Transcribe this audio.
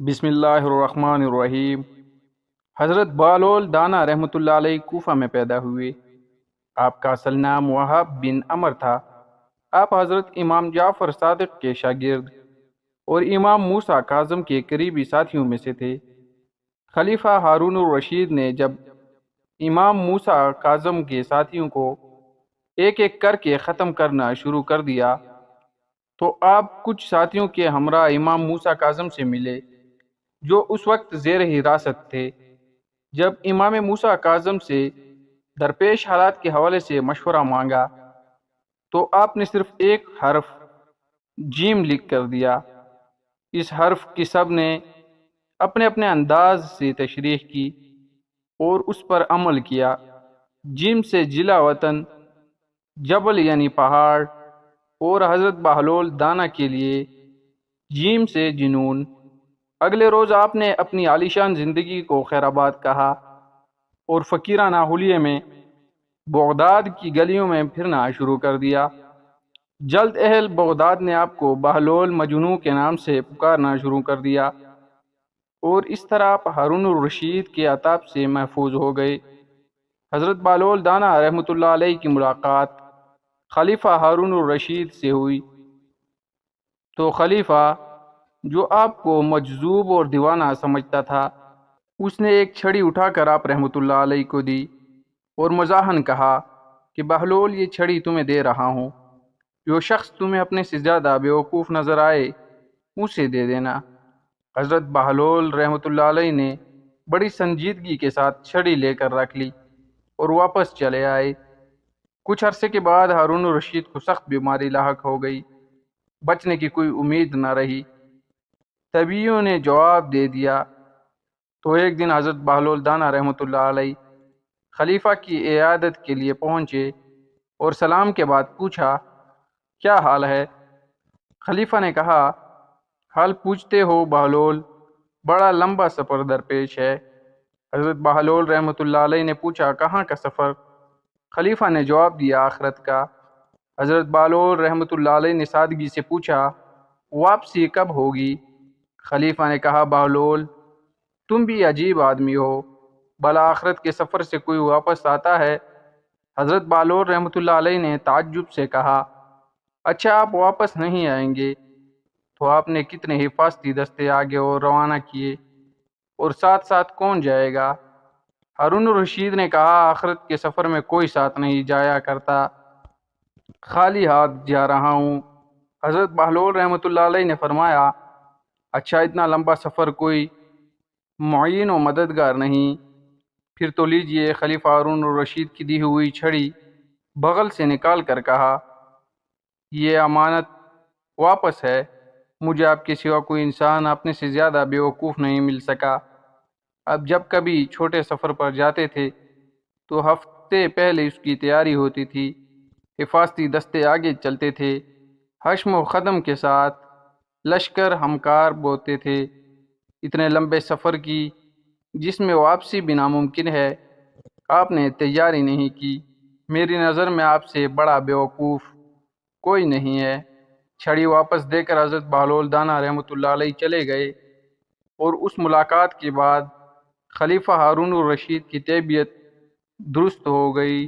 بسم اللہ الرحمن الرحیم۔ حضرت بہلول دانا رحمۃ اللہ علیہ کوفہ میں پیدا ہوئے۔ آپ کا اصل نام وہاب بن عمر تھا۔ آپ حضرت امام جعفر صادق کے شاگرد اور امام موسیٰ کاظم کے قریبی ساتھیوں میں سے تھے۔ خلیفہ ہارون الرشید نے جب امام موسیٰ کاظم کے ساتھیوں کو ایک ایک کر کے ختم کرنا شروع کر دیا تو آپ کچھ ساتھیوں کے ہمراہ امام موسیٰ کاظم سے ملے جو اس وقت زیر حراست تھے۔ جب امام موسیٰ کاظم سے درپیش حالات کے حوالے سے مشورہ مانگا تو آپ نے صرف ایک حرف جیم لکھ کر دیا۔ اس حرف کی سب نے اپنے اپنے انداز سے تشریح کی اور اس پر عمل کیا۔ جیم سے جلا وطن، جبل یعنی پہاڑ، اور حضرت بہلول دانا کے لیے جیم سے جنون۔ اگلے روز آپ نے اپنی عالیشان زندگی کو خیر آباد کہا اور فقیرانہ حلیے میں بغداد کی گلیوں میں پھرنا شروع کر دیا۔ جلد اہل بغداد نے آپ کو بہلول مجنوں کے نام سے پکارنا شروع کر دیا اور اس طرح آپ ہارون الرشید کے عطاب سے محفوظ ہو گئے۔ حضرت بہلول دانا رحمۃ اللہ علیہ کی ملاقات خلیفہ ہارون الرشید سے ہوئی تو خلیفہ، جو آپ کو مجذوب اور دیوانہ سمجھتا تھا، اس نے ایک چھڑی اٹھا کر آپ رحمۃ اللہ علیہ کو دی اور مزاحاً کہا کہ بہلول، یہ چھڑی تمہیں دے رہا ہوں، جو شخص تمہیں اپنے سے زیادہ بیوقوف نظر آئے اسے دے دینا۔ حضرت بہلول رحمۃ اللہ علیہ نے بڑی سنجیدگی کے ساتھ چھڑی لے کر رکھ لی اور واپس چلے آئے۔ کچھ عرصے کے بعد ہارون الرشید کو سخت بیماری لاحق ہو گئی۔ بچنے کی کوئی امید نہ رہی۔ طبیبوں نے جواب دے دیا تو ایک دن حضرت بہلول دانا رحمۃ اللہ علیہ خلیفہ کی عیادت کے لیے پہنچے اور سلام کے بعد پوچھا، کیا حال ہے؟ خلیفہ نے کہا، حال پوچھتے ہو بہلول، بڑا لمبا سفر درپیش ہے۔ حضرت بہلول رحمۃ اللہ علیہ نے پوچھا، کہاں کا سفر؟ خلیفہ نے جواب دیا، آخرت کا۔ حضرت بہلول رحمۃ اللہ علیہ نے سادگی سے پوچھا، واپسی کب ہوگی؟ خلیفہ نے کہا، بہلول، تم بھی عجیب آدمی ہو، بھلا آخرت کے سفر سے کوئی واپس آتا ہے؟ حضرت بہلول رحمۃ اللہ علیہ نے تعجب سے کہا، اچھا آپ واپس نہیں آئیں گے تو آپ نے کتنے حفاظتی دستے آگے اور روانہ کیے اور ساتھ ساتھ کون جائے گا؟ ہارون الرشید نے کہا، آخرت کے سفر میں کوئی ساتھ نہیں جایا کرتا، خالی ہاتھ جا رہا ہوں۔ حضرت بہلول رحمۃ اللہ علیہ نے فرمایا، اچھا اتنا لمبا سفر کوئی معین و مددگار نہیں؟ پھر تو لیجئے۔ خلیفہ ہارون الرشید کی دی ہوئی چھڑی بغل سے نکال کر کہا، یہ امانت واپس ہے۔ مجھے آپ کے سوا کوئی انسان اپنے سے زیادہ بیوقوف نہیں مل سکا۔ اب جب کبھی چھوٹے سفر پر جاتے تھے تو ہفتے پہلے اس کی تیاری ہوتی تھی، حفاظتی دستے آگے چلتے تھے، حشم و خدم کے ساتھ لشکر ہمکار بوتے تھے۔ اتنے لمبے سفر کی جس میں واپسی بھی ناممکن ہے، آپ نے تیاری نہیں کی۔ میری نظر میں آپ سے بڑا بیوقوف کوئی نہیں ہے۔ چھڑی واپس دے کر حضرت بہلول دانا رحمۃ اللہ علیہ چلے گئے اور اس ملاقات کے بعد خلیفہ ہارون الرشید کی طبیعت درست ہو گئی۔